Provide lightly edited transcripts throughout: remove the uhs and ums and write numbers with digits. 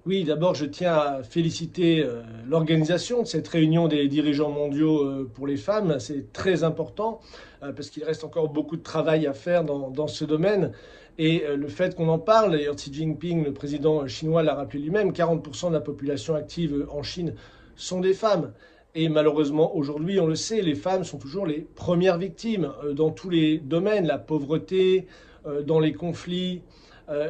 Oui, d'abord, je tiens à féliciter l'organisation de cette réunion des dirigeants mondiaux pour les femmes. C'est très important parce qu'il reste encore beaucoup de travail à faire dans ce domaine. Et le fait qu'on en parle, d'ailleurs Xi Jinping, le président chinois, l'a rappelé lui-même, 40% de la population active en Chine sont des femmes. Et malheureusement, aujourd'hui, on le sait, les femmes sont toujours les premières victimes dans tous les domaines, la pauvreté, dans les conflits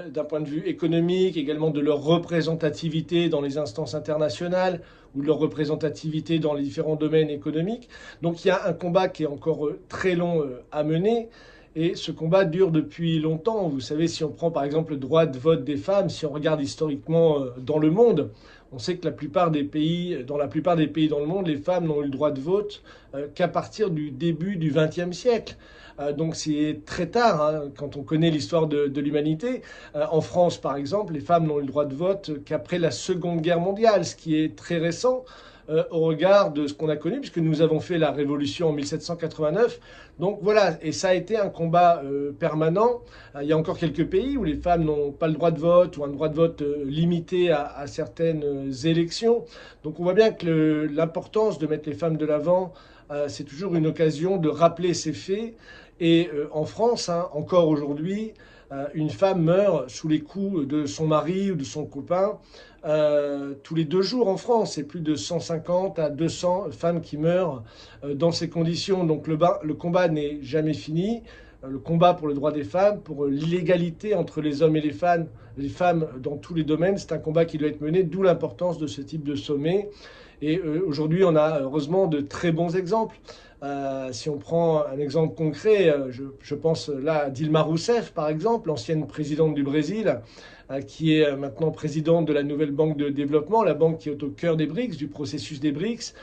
d'un point de vue économique, également de leur représentativité dans les instances internationales ou de leur représentativité dans les différents domaines économiques. Donc il y a un combat qui est encore très long à mener. Et ce combat dure depuis longtemps. Vous savez, si on prend par exemple le droit de vote des femmes, si on regarde historiquement dans le monde, on sait que la plupart des pays, dans la plupart des pays dans le monde, les femmes n'ont eu le droit de vote qu'à partir du début du XXe siècle. Donc c'est très tard hein, quand on connaît l'histoire de l'humanité. En France, par exemple, les femmes n'ont eu le droit de vote qu'après la Seconde Guerre mondiale, ce qui est très récent au regard de ce qu'on a connu, puisque nous avons fait la révolution en 1789. Donc voilà, et ça a été un combat permanent. Il y a encore quelques pays où les femmes n'ont pas le droit de vote ou un droit de vote limité à certaines élections. Donc on voit bien que l'importance de mettre les femmes de l'avant, c'est toujours une occasion de rappeler ces faits. Et en France, hein, encore aujourd'hui, une femme meurt sous les coups de son mari ou de son copain tous les 2 jours en France. C'est plus de 150 à 200 femmes qui meurent dans ces conditions. Donc le combat n'est jamais fini. Le combat pour le droit des femmes, pour l'égalité entre les hommes et les femmes dans tous les domaines, c'est un combat qui doit être mené, d'où l'importance de ce type de sommet. Et aujourd'hui, on a heureusement de très bons exemples. Si on prend un exemple concret, je pense là à Dilma Rousseff, par exemple, l'ancienne présidente du Brésil, qui est maintenant présidente de la nouvelle banque de développement, la banque qui est au cœur des BRICS, du processus des BRICS,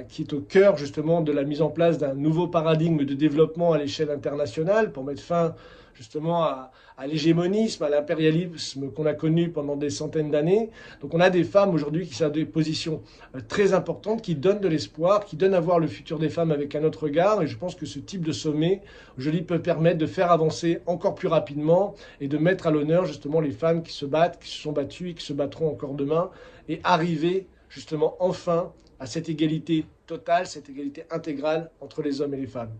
qui est au cœur justement de la mise en place d'un nouveau paradigme de développement à l'échelle internationale pour mettre fin justement à l'hégémonisme, à l'impérialisme qu'on a connu pendant des centaines d'années. Donc on a des femmes aujourd'hui qui sont à des positions très importantes, qui donnent de l'espoir, qui donnent à voir le futur des femmes avec un autre regard. Et je pense que ce type de sommet, aujourd'hui, peut permettre de faire avancer encore plus rapidement et de mettre à l'honneur justement les femmes qui se battent, qui se sont battues et qui se battront encore demain, et arriver justement enfin à cette égalité totale, cette égalité intégrale entre les hommes et les femmes.